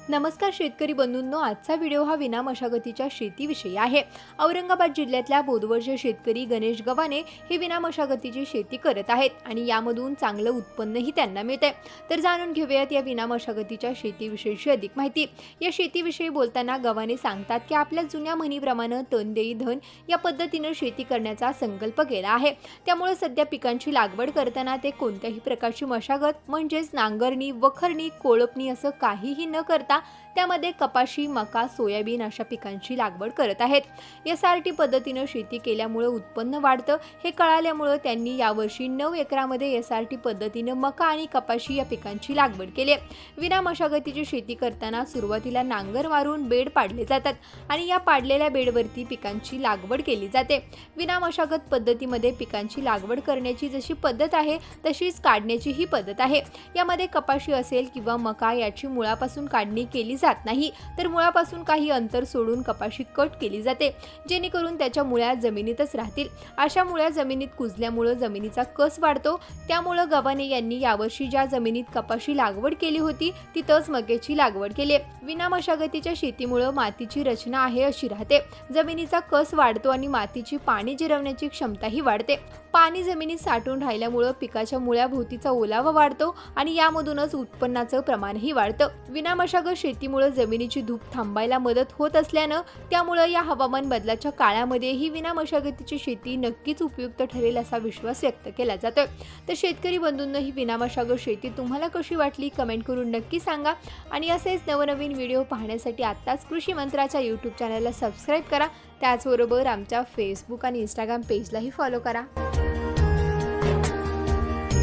नमस्कार शेतकरी बंधूंनो, आजचा व्हिडिओ हा विना मशागतीच्या शेतीविषयी आहे। औरंगाबाद जिल्ह्यातल्या बोदवडचे शेतकरी गणेश गव्हाणे हे विना मशागतीची शेती करत आहेत आणि यामधून चांगलं उत्पन्नही त्यांना मिळते। तर जाणून घेऊयात या विना मशागतीच्या शेतीविषयीची अधिक माहिती। या शेतीविषयी बोलताना गव्हाणे सांगतात की आपल्या जुन्या म्हणीप्रमाणे तण देई धन या पद्धतीने शेती करण्याचा संकल्प केला आहे। त्यामुळे सध्या पिकांची लागवड करताना ते कोणत्याही प्रकारची मशागत म्हणजेच नांगरणी, वखरणी, कोळपणी असं काहीही न करता त्यामध्ये कपाशी, मका, सोयाबीन अशा पिकांची लागवड करत आहेत। एसआरटी पद्धतीने शेती केल्यामुळे उत्पन्न वाढतं हे कळाल्यामुळे त्यांनी यावर्षी 9 एकरामध्ये एसआरटी पद्धतीने मका आणि कपाशी या पिकांची लागवड केली। विना मशागतीची शेती करताना सुरुवातीला नांगर मारून बेड पाडले जातात आणि या पाडलेल्या बेडवरती पिकांची लागवड केली जाते। विना मशागत पद्धतीमध्ये पिकांची लागवड करण्याची जशी पद्धत आहे तशीच काढण्याची ही पद्धत आहे। यामध्ये कपाशी असेल किंवा मका याची मुळापासून काढणी केली जात नाही, तर मुळापासून काही अंतर सोडून कपाशी कट केली जाते, जेणेकरून त्याच्या मुळ्या जमिनीतच राहतील। अशा मुळ्या जमिनीत कुजल्यामुळे जमिनीचा कस वाढतो। त्यामुळे गव्हाणे यांनी यावर्षी ज्या जमिनीत कपाशी लागवड केली होती तिथंच मक्याची लागवड केली। विना मशागतीच्या शेतीमुळे मातीची रचना आहे अशी राहते, जमिनीचा कस वाढतो आणि मातीची पाणी जिरवण्याची क्षमताही वाढते। पाणी जमिनीत साठून राहिल्यामुळे पिकाच्या मुळ्याभोवतीचा ओलावा वाढतो आणि यामधूनच उत्पन्नाचं प्रमाणही वाढतं। विना मशागत शेतीमुळे जमिनीची धूप थांबायला मदत होत असल्यानं त्यामुळे या हवामान बदलाच्या काळामध्ये ही विना मशागतीची शेती नक्कीच उपयुक्त ठरेल असा विश्वास व्यक्त केला जातोय। तर शेतकरी बंधूंनो, ही विना मशागत शेती तुम्हाला कशी वाटली कमेंट करून नक्की सांगा आणि असेच नवनवीन व्हिडिओ पाहण्यासाठी आत्ताच कृषी मंत्राच्या यूट्यूब चॅनलला सबस्क्राईब करा। त्याचबरोबर आमच्या फेसबुक आणि इंस्टाग्राम पेजलाही फॉलो करा।